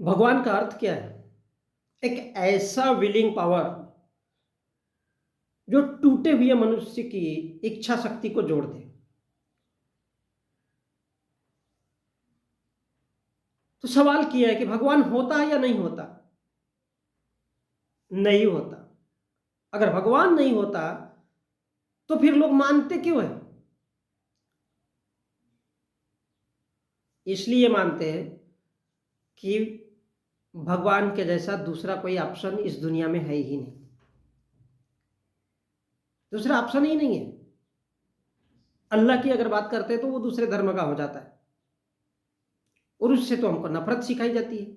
भगवान का अर्थ क्या है? एक ऐसा विलिंग पावर जो टूटे हुए मनुष्य की इच्छा शक्ति को जोड़ दे। तो सवाल किया है कि भगवान होता है या नहीं होता? नहीं होता। अगर भगवान नहीं होता तो फिर लोग मानते क्यों है? इसलिए मानते हैं कि भगवान के जैसा दूसरा कोई ऑप्शन इस दुनिया में है ही नहीं। दूसरा ऑप्शन ही नहीं है। अल्लाह की अगर बात करते हैं तो वो दूसरे धर्म का हो जाता है और उससे तो हमको नफरत सिखाई जाती है।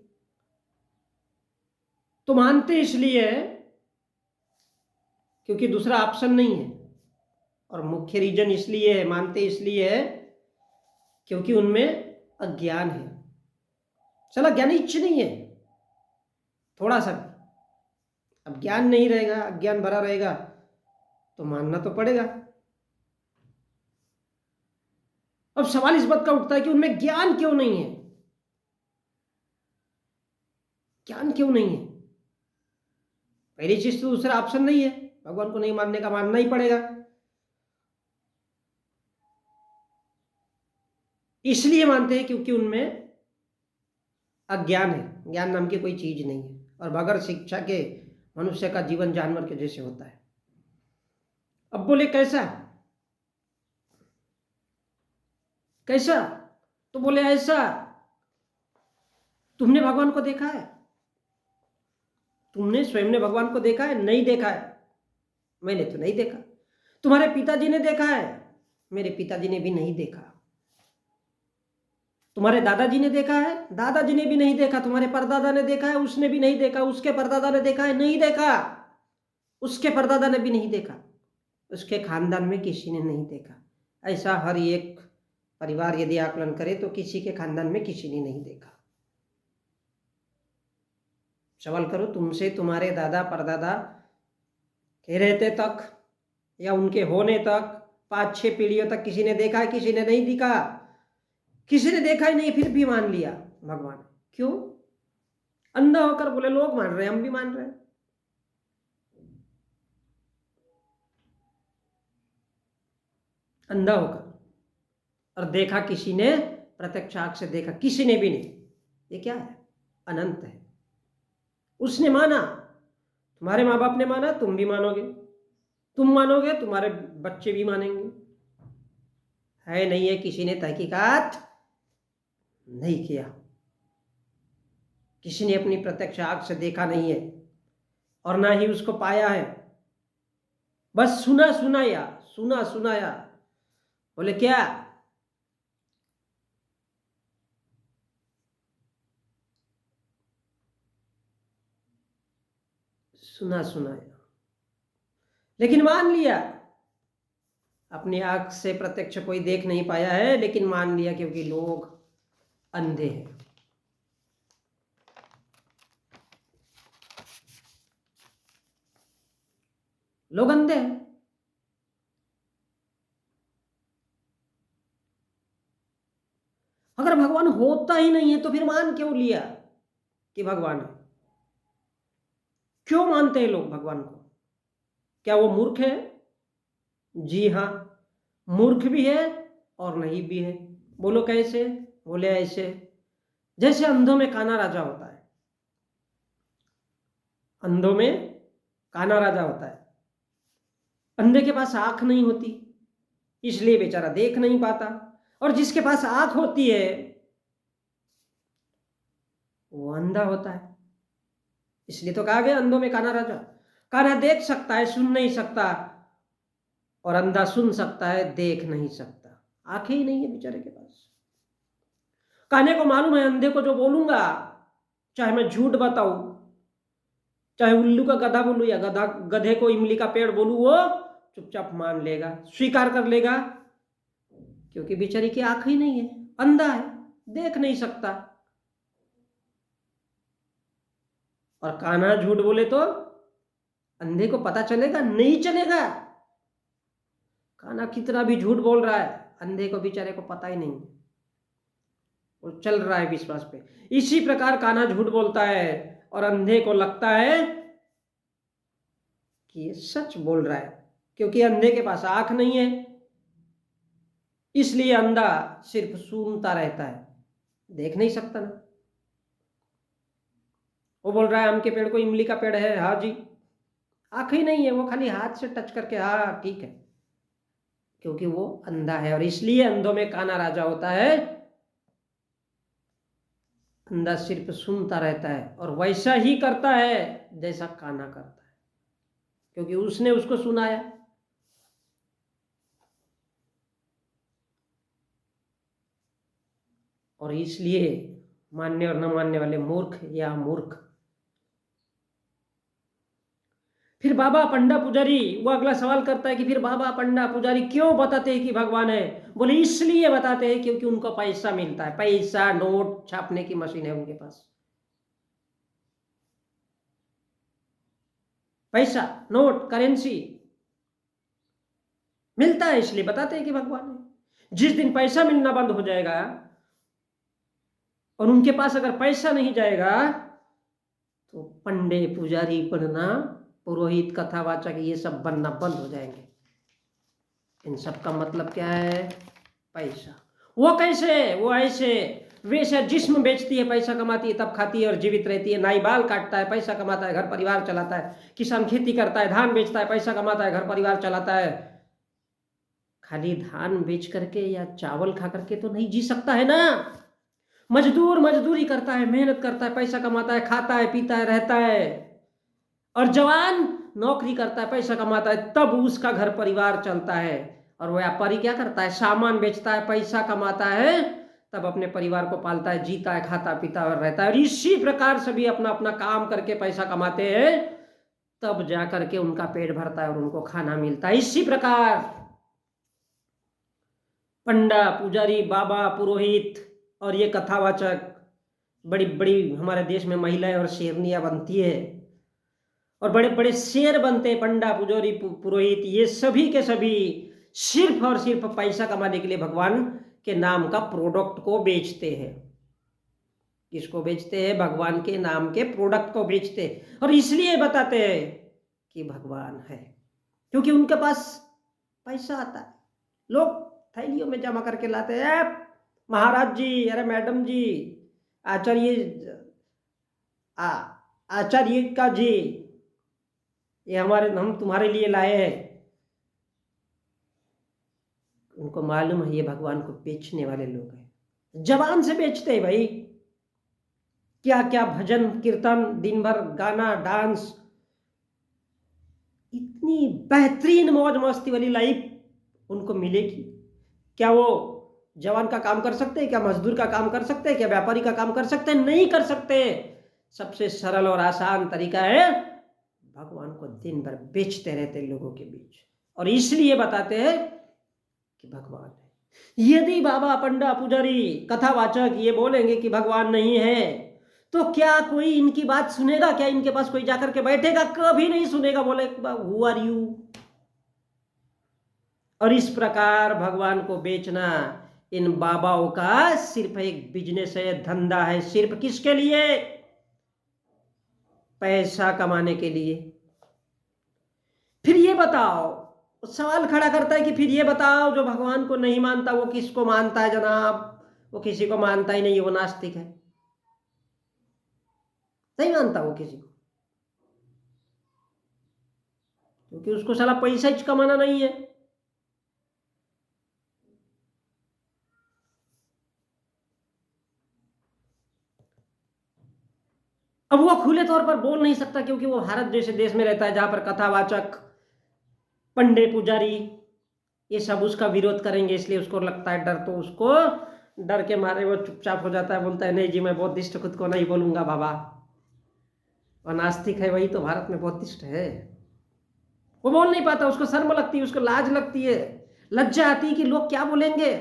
तो मानते इसलिए है क्योंकि दूसरा ऑप्शन नहीं है, और मुख्य रीजन इसलिए है, मानते इसलिए है क्योंकि उनमें अज्ञान है। चला ज्ञान इच्छ नहीं है थोड़ा सा भी। अब ज्ञान नहीं रहेगा, अज्ञान भरा रहेगा तो मानना तो पड़ेगा। अब सवाल इस बात का उठता है कि उनमें ज्ञान क्यों नहीं है? ज्ञान क्यों नहीं है? पहली चीज तो दूसरा ऑप्शन नहीं है, भगवान को नहीं मानने का, मानना ही पड़ेगा। इसलिए मानते हैं क्योंकि उनमें अज्ञान है, ज्ञान नाम की कोई चीज नहीं है, और बगैर शिक्षा के मनुष्य का जीवन जानवर के जैसे होता है। अब बोले कैसा? कैसा? तो बोले ऐसा। तुमने भगवान को देखा है? तुमने स्वयं ने भगवान को देखा है? नहीं देखा है। मैंने तो नहीं देखा। तुम्हारे पिताजी ने देखा है? मेरे पिताजी ने भी नहीं देखा। तुम्हारे दादाजी ने देखा है? दादाजी ने भी नहीं देखा। तुम्हारे परदादा ने देखा है? उसने भी नहीं देखा। उसके परदादा ने देखा है? नहीं देखा। उसके परदादा ने भी नहीं देखा। उसके खानदान में किसी ने नहीं देखा। ऐसा हर एक परिवार यदि आकलन करे तो किसी के खानदान में किसी ने नहीं देखा। सवाल करो, तुमसे तुम्हारे दादा परदादा के रहते तक या उनके होने तक 5-6 पीढ़ियों तक किसी ने देखा है? किसी ने नहीं देखा। किसी ने देखा ही नहीं, फिर भी मान लिया भगवान। क्यों? अंधा होकर बोले लोग मान रहे हैं, हम भी मान रहे हैं। अंधा होकर, और देखा किसी ने, प्रत्यक्ष आंख से देखा किसी ने भी नहीं। ये क्या है? अनंत है। उसने माना, तुम्हारे माँ बाप ने माना, तुम भी मानोगे। तुम मानोगे, तुम्हारे बच्चे भी मानेंगे। है नहीं है, किसी ने तहकीकात नहीं किया। किसी ने अपनी प्रत्यक्ष आंख से देखा नहीं है और ना ही उसको पाया है। बस सुना सुनाया, सुना सुनाया। बोले क्या? सुना सुनाया, लेकिन मान लिया। अपनी आंख से प्रत्यक्ष कोई देख नहीं पाया है, लेकिन मान लिया क्योंकि लोग अंधे हैं। लोग अंधे हैं। अगर भगवान होता ही नहीं है तो फिर मान क्यों लिया कि भगवान है? क्यों मानते हैं लोग भगवान को? क्या वो मूर्ख है? जी हाँ, मूर्ख भी है और नहीं भी है। बोलो कैसे? बोले ऐसे, जैसे अंधों में काना राजा होता है। अंधों में काना राजा होता है। अंधे के पास आंख नहीं होती, इसलिए बेचारा देख नहीं पाता, और जिसके पास आंख होती है वो अंधा होता है। इसलिए तो कहा गया अंधों में काना राजा। काना देख सकता है, सुन नहीं सकता, और अंधा सुन सकता है, देख नहीं सकता। आंखें ही नहीं है बेचारे के पास। काने को मालूम है अंधे को जो बोलूंगा, चाहे मैं झूठ बताऊं, चाहे उल्लू का गधा बोलूं या गधे को इमली का पेड़ बोलूं, वो चुपचाप मान लेगा, स्वीकार कर लेगा, क्योंकि बेचारी की आंख ही नहीं है, अंधा है, देख नहीं सकता। और कान्हा झूठ बोले तो अंधे को पता चलेगा? नहीं चलेगा। कान्हा कितना भी झूठ बोल रहा है, अंधे को बेचारे को पता ही नहीं। वो चल रहा है विश्वास पे। इसी प्रकार कान्हा झूठ बोलता है और अंधे को लगता है कि ये सच बोल रहा है, क्योंकि अंधे के पास आंख नहीं है, इसलिए अंधा सिर्फ सुनता रहता है, देख नहीं सकता ना। वो बोल रहा है आम के पेड़ को इमली का पेड़ है, हाँ जी, आंख ही नहीं है, वो खाली हाथ से टच करके हाँ ठीक है, क्योंकि वो अंधा है। और इसलिए अंधों में कान्हा राजा होता है। अंधा सिर्फ सुनता रहता है और वैसा ही करता है जैसा कान्हा करता है, क्योंकि उसने उसको सुनाया। और इसलिए मानने और न मानने वाले मूर्ख या मूर्ख। फिर बाबा पंडा पुजारी वो अगला सवाल करता है कि फिर बाबा पंडा पुजारी क्यों बताते हैं कि भगवान है? बोले इसलिए बताते हैं क्योंकि उनको पैसा मिलता है, पैसा नोट छापने की मशीन है उनके पास, पैसा नोट करेंसी मिलता है, इसलिए बताते हैं कि भगवान है। जिस दिन पैसा मिलना बंद हो जाएगा और उनके पास अगर पैसा नहीं जाएगा तो पंडे पुजारी बनना, पुरोहित कथावाचक ये सब बनना बंद हो जाएंगे। इन सब का मतलब क्या है? पैसा। वो कैसे? वो ऐसे वैसे जिस्म बेचती है, पैसा कमाती है, तब खाती है और जीवित रहती है। नाई बाल काटता है, पैसा कमाता है, घर परिवार चलाता है। किसान खेती करता है, धान बेचता है, पैसा कमाता है, घर परिवार चलाता है। खाली धान बेच करके या चावल खा करके तो नहीं जी सकता है ना। मजदूर मजदूरी करता है, मेहनत करता है, पैसा कमाता है, खाता है, पीता है, रहता है। और जवान नौकरी करता है, पैसा कमाता है, तब उसका घर परिवार चलता है। और व्यापारी क्या करता है? सामान बेचता है, पैसा कमाता है, तब अपने परिवार को पालता है, जीता है, खाता पीता और रहता है। और इसी प्रकार सभी अपना अपना काम करके पैसा कमाते हैं, तब जा करके उनका पेट भरता है और उनको खाना मिलता है। इसी प्रकार पंडा पुजारी बाबा पुरोहित और ये कथावाचक, बड़ी बड़ी हमारे देश में महिलाएं और शेरनियां बनती है और बड़े बड़े शेर बनते हैं। पंडा पुजारी पुरोहित ये सभी के सभी सिर्फ और सिर्फ पैसा कमाने के लिए भगवान के नाम का प्रोडक्ट को बेचते हैं। किसको बेचते हैं? भगवान के नाम के प्रोडक्ट को बेचते हैं। और इसलिए बताते हैं कि भगवान है, क्योंकि उनके पास पैसा आता है। लोग थैलियों में जमा करके लाते हैं, महाराज जी, अरे मैडम जी, आचार्य आचार्य का जी, ये हम तुम्हारे लिए लाए हैं। उनको मालूम है ये भगवान को बेचने वाले लोग हैं, जबान से बेचते हैं भाई। क्या क्या भजन कीर्तन, दिन भर गाना डांस, इतनी बेहतरीन मौज मस्ती वाली लाइफ उनको मिलेगी। क्या वो जवान का काम कर सकते हैं? क्या मजदूर का काम कर सकते हैं? क्या व्यापारी का काम कर सकते हैं? नहीं कर सकते। सबसे सरल और आसान तरीका है भगवान को दिन भर बेचते रहते लोगों के बीच। और इसलिए बताते हैं कि भगवान है। यदि बाबा पंडा पुजारी कथावाचक ये बोलेंगे कि भगवान नहीं है, तो क्या कोई इनकी बात सुनेगा? क्या इनके पास कोई जाकर के बैठेगा? कभी नहीं सुनेगा। बोले हु आर यू? और इस प्रकार भगवान को बेचना इन बाबाओं का सिर्फ एक बिजनेस है, धंधा है। सिर्फ किसके लिए? पैसा कमाने के लिए। फिर ये बताओ, सवाल खड़ा करता है कि फिर ये बताओ, जो भगवान को नहीं मानता वो किसको मानता है जनाब? वो किसी को मानता ही नहीं, वो नास्तिक है, नहीं मानता वो किसी को, क्योंकि उसको साला पैसा ही कमाना नहीं है। अब वो खुले तौर पर बोल नहीं सकता, क्योंकि वो भारत जैसे देश में रहता है जहां पर कथावाचक पंडे पुजारी ये सब उसका विरोध करेंगे। इसलिए उसको लगता है डर, तो उसको डर के मारे वो चुपचाप हो जाता है, बोलता है नहीं जी मैं बौद्धिस्ट खुद को नहीं बोलूंगा बाबा। और नास्तिक है, वही तो भारत में बौद्धिस्ट है। वो बोल नहीं पाता, उसको शर्म लगती है, उसको लाज लगती है, लज्जा आती है कि लोग क्या बोलेंगे।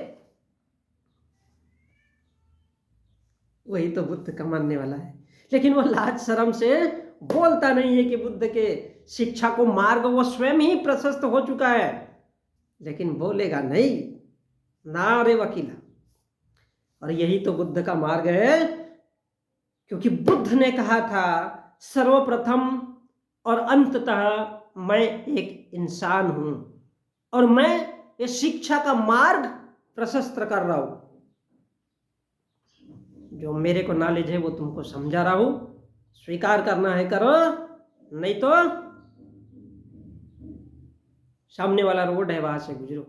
वही तो बुद्ध का मानने वाला है, लेकिन वो लाज शर्म से बोलता नहीं है कि बुद्ध के शिक्षा को मार्ग वो स्वयं ही प्रशस्त हो चुका है, लेकिन बोलेगा नहीं। ना रे वकीला। और यही तो बुद्ध का मार्ग है, क्योंकि बुद्ध ने कहा था सर्वप्रथम और अंततः मैं एक इंसान हूं और मैं ये शिक्षा का मार्ग प्रशस्त कर रहा हूं। जो मेरे को नॉलेज है वो तुमको समझा रहा हूं, स्वीकार करना है करो, नहीं तो सामने वाला रोड है वहां से गुजरो।